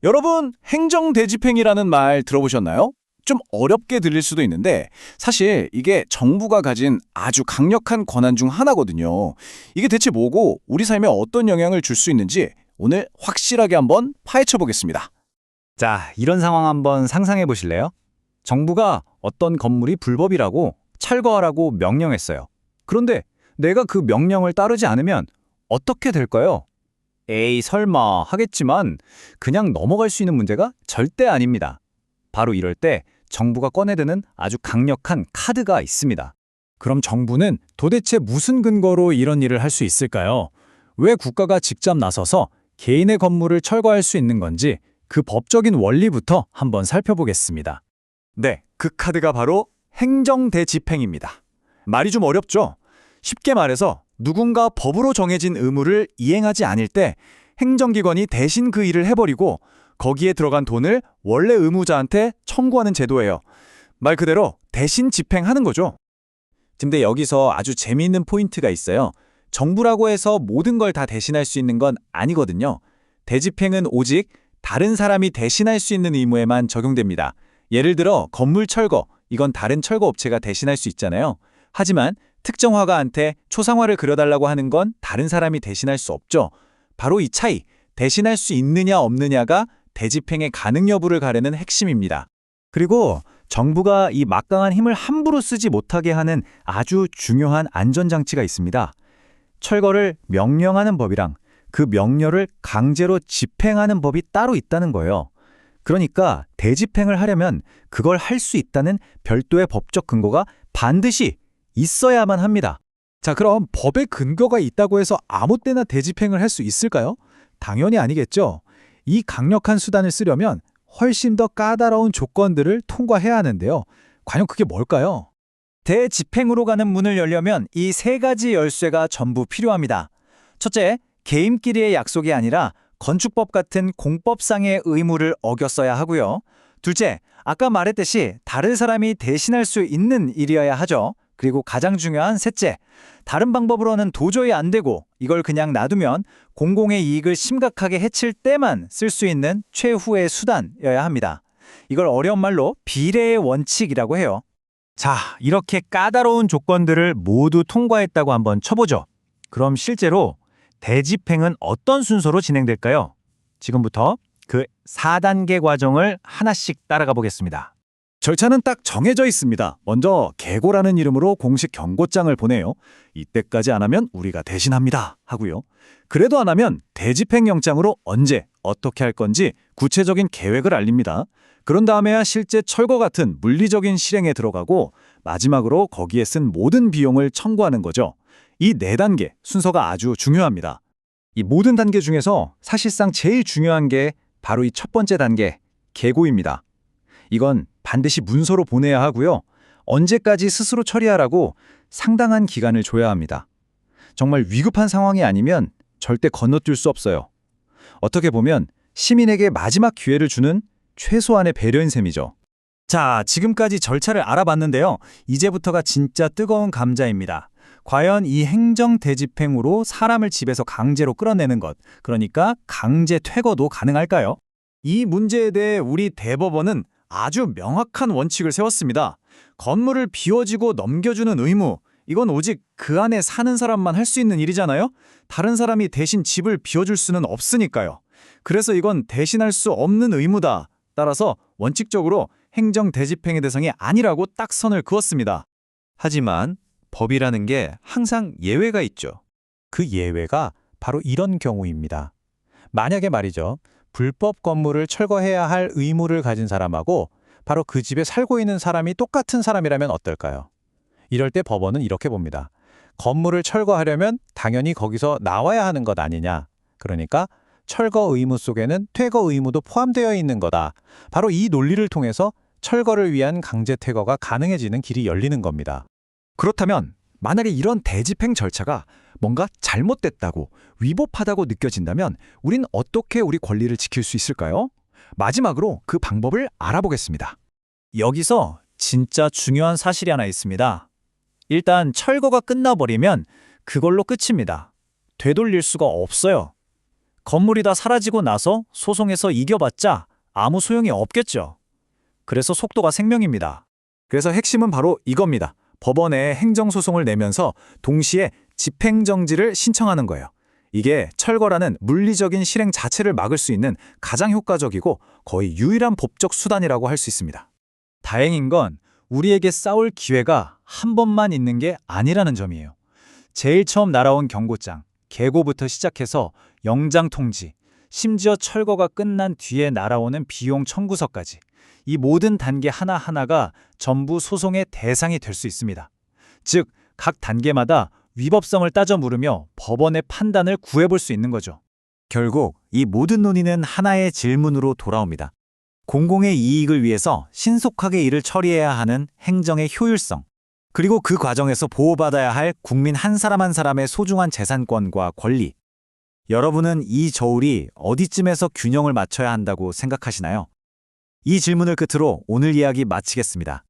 여러분, 행정대집행이라는 말 들어보셨나요? 좀 어렵게 들릴 수도 있는데 사실 이게 정부가 가진 아주 강력한 권한 중 하나거든요. 이게 대체 뭐고 우리 삶에 어떤 영향을 줄 수 있는지 오늘 확실하게 한번 파헤쳐 보겠습니다. 자, 이런 상황 한번 상상해 보실래요? 정부가 어떤 건물이 불법이라고 철거하라고 명령했어요. 그런데 내가 그 명령을 따르지 않으면 어떻게 될까요? 에이, 설마 하겠지만 그냥 넘어갈 수 있는 문제가 절대 아닙니다. 바로 이럴 때 정부가 꺼내드는 아주 강력한 카드가 있습니다. 그럼 정부는 도대체 무슨 근거로 이런 일을 할 수 있을까요? 왜 국가가 직접 나서서 개인의 건물을 철거할 수 있는 건지 그 법적인 원리부터 한번 살펴보겠습니다. 네, 그 카드가 바로 행정대집행입니다. 말이 좀 어렵죠? 쉽게 말해서 누군가 법으로 정해진 의무를 이행하지 않을 때 행정기관이 대신 그 일을 해버리고 거기에 들어간 돈을 원래 의무자한테 청구하는 제도예요. 말 그대로 대신 집행하는 거죠. 근데 여기서 아주 재미있는 포인트가 있어요. 정부라고 해서 모든 걸 다 대신할 수 있는 건 아니거든요. 대집행은 오직 다른 사람이 대신할 수 있는 의무에만 적용됩니다. 예를 들어 건물 철거, 이건 다른 철거 업체가 대신할 수 있잖아요. 하지만 특정 화가한테 초상화를 그려달라고 하는 건 다른 사람이 대신할 수 없죠. 바로 이 차이, 대신할 수 있느냐 없느냐가 대집행의 가능 여부를 가르는 핵심입니다. 그리고 정부가 이 막강한 힘을 함부로 쓰지 못하게 하는 아주 중요한 안전장치가 있습니다. 철거를 명령하는 법이랑 그 명령을 강제로 집행하는 법이 따로 있다는 거예요. 그러니까 대집행을 하려면 그걸 할 수 있다는 별도의 법적 근거가 반드시 있어야만 합니다. 자, 그럼 법의 근거가 있다고 해서 아무 때나 대집행을 할 수 있을까요? 당연히 아니겠죠. 이 강력한 수단을 쓰려면 훨씬 더 까다로운 조건들을 통과해야 하는데요. 과연 그게 뭘까요? 대집행으로 가는 문을 열려면 이 세 가지 열쇠가 전부 필요합니다. 첫째, 개인끼리의 약속이 아니라 건축법 같은 공법상의 의무를 어겼어야 하고요. 둘째, 아까 말했듯이 다른 사람이 대신할 수 있는 일이어야 하죠. 그리고 가장 중요한 셋째, 다른 방법으로는 도저히 안 되고 이걸 그냥 놔두면 공공의 이익을 심각하게 해칠 때만 쓸 수 있는 최후의 수단이어야 합니다. 이걸 어려운 말로 비례의 원칙이라고 해요. 자, 이렇게 까다로운 조건들을 모두 통과했다고 한번 쳐보죠. 그럼 실제로 대집행은 어떤 순서로 진행될까요? 지금부터 그 4단계 과정을 하나씩 따라가 보겠습니다. 절차는 딱 정해져 있습니다. 먼저 계고라는 이름으로 공식 경고장을 보내요. 이때까지 안 하면 우리가 대신합니다 하고요. 그래도 안 하면 대집행영장으로 언제 어떻게 할 건지 구체적인 계획을 알립니다. 그런 다음에야 실제 철거 같은 물리적인 실행에 들어가고 마지막으로 거기에 쓴 모든 비용을 청구하는 거죠. 이 4단계 순서가 아주 중요합니다. 이 모든 단계 중에서 사실상 제일 중요한 게 바로 이 첫 번째 단계, 계고입니다. 이건 반드시 문서로 보내야 하고요. 언제까지 스스로 처리하라고 상당한 기간을 줘야 합니다. 정말 위급한 상황이 아니면 절대 건너뛸 수 없어요. 어떻게 보면 시민에게 마지막 기회를 주는 최소한의 배려인 셈이죠. 자, 지금까지 절차를 알아봤는데요. 이제부터가 진짜 뜨거운 감자입니다. 과연 이 행정 대집행으로 사람을 집에서 강제로 끌어내는 것, 그러니까 강제 퇴거도 가능할까요? 이 문제에 대해 우리 대법원은 아주 명확한 원칙을 세웠습니다. 건물을 비워지고 넘겨주는 의무, 이건 오직 그 안에 사는 사람만 할 수 있는 일이잖아요? 다른 사람이 대신 집을 비워줄 수는 없으니까요. 그래서 이건 대신할 수 없는 의무다. 따라서 원칙적으로 행정 대집행의 대상이 아니라고 딱 선을 그었습니다. 하지만 법이라는 게 항상 예외가 있죠. 그 예외가 바로 이런 경우입니다. 만약에 말이죠. 불법 건물을 철거해야 할 의무를 가진 사람하고 바로 그 집에 살고 있는 사람이 똑같은 사람이라면 어떨까요? 이럴 때 법원은 이렇게 봅니다. 건물을 철거하려면 당연히 거기서 나와야 하는 것 아니냐. 그러니까 철거 의무 속에는 퇴거 의무도 포함되어 있는 거다. 바로 이 논리를 통해서 철거를 위한 강제 퇴거가 가능해지는 길이 열리는 겁니다. 그렇다면 만약에 이런 대집행 절차가 뭔가 잘못됐다고 위법하다고 느껴진다면 우린 어떻게 우리 권리를 지킬 수 있을까요? 마지막으로 그 방법을 알아보겠습니다. 여기서 진짜 중요한 사실이 하나 있습니다. 일단 철거가 끝나버리면 그걸로 끝입니다. 되돌릴 수가 없어요. 건물이 다 사라지고 나서 소송에서 이겨봤자 아무 소용이 없겠죠. 그래서 속도가 생명입니다. 그래서 핵심은 바로 이겁니다. 법원에 행정소송을 내면서 동시에 집행정지를 신청하는 거예요. 이게 철거라는 물리적인 실행 자체를 막을 수 있는 가장 효과적이고 거의 유일한 법적 수단이라고 할 수 있습니다. 다행인 건 우리에게 싸울 기회가 한 번만 있는 게 아니라는 점이에요. 제일 처음 날아온 경고장, 계고부터 시작해서 영장 통지, 심지어 철거가 끝난 뒤에 날아오는 비용 청구서까지 이 모든 단계 하나하나가 전부 소송의 대상이 될 수 있습니다. 즉, 각 단계마다 위법성을 따져 물으며 법원의 판단을 구해볼 수 있는 거죠. 결국 이 모든 논의는 하나의 질문으로 돌아옵니다. 공공의 이익을 위해서 신속하게 일을 처리해야 하는 행정의 효율성, 그리고 그 과정에서 보호받아야 할 국민 한 사람 한 사람의 소중한 재산권과 권리. 여러분은 이 저울이 어디쯤에서 균형을 맞춰야 한다고 생각하시나요? 이 질문을 끝으로 오늘 이야기 마치겠습니다.